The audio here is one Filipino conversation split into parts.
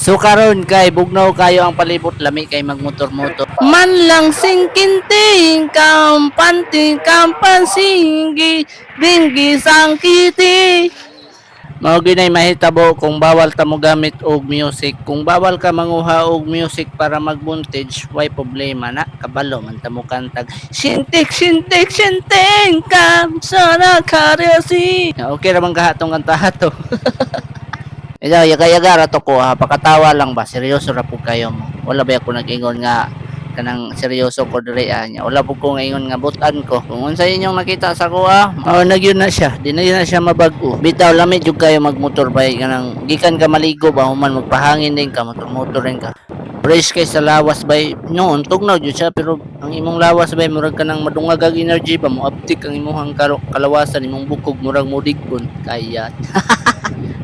So karon kay bugnaw kayo ang palibot lami kay magmotor-motor. Man lang singkinting kampanting kampansingi dinggi sangkiti. Mao ginay mahitabo kung bawal ta mo gamit og music. Kung bawal ka manguha og music para mag-montage, why problema na kabalo man ta mo kantag. Sintik sintik sinting kam sana karyasi. Okay ra man kahatong kanta to. Ikaw, yaga-yaga rato ko ha, pakatawa lang ba, seryoso ra po kayo mo. Wala ba ako nag-ingon nga kanang seryoso ko diri anya. Wala po ko ingon nga butan ko. Kung unsa inyong nakita sa kuha, nagyon na siya. Di na siya mabag-o. Bitaw lamig jud kayo magmotor bay kanang gikan ka maligo ba human magpahangin din ka, motor rin ka. Fresh kay sa lawas bay. No, untog na jud siya pero ang imong lawas bay murag ka nang madungag ang energy ba mo uptik ang imong kalawasan imong bukog murag mudigbon kaya.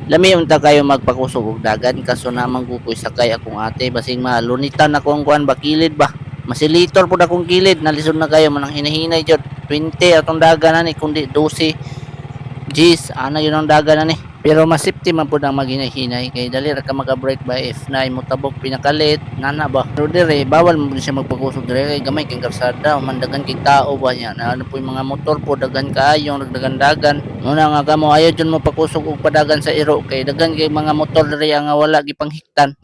Lami unta kayo magpakusog og dagan kaso namang kukoy sakay akong ate basing malunitan ako ang kuan ba kilid ba. Masilitor pud akong kilid nalisod na kayo manang hinahinay jud 20 atong dagan na ni kundi 12 G's ana yun ang dagan na ni. Pero mas safety man pud ang maghinay-hinay kay dali ra ka maka-brake ba if na mo tabok pinakalit nana ba. Pero dire bawal mo siya magpakusog dire kay gamay kay kalsada mandagan kay tao ba niya na ano po yung mga motor po dagan kaayo nagdagan-dagan. Una nga kamo ayo jud mo pakusog og padagan sa iro kay dagan kay mga motor dire nga wala gipanghiktan.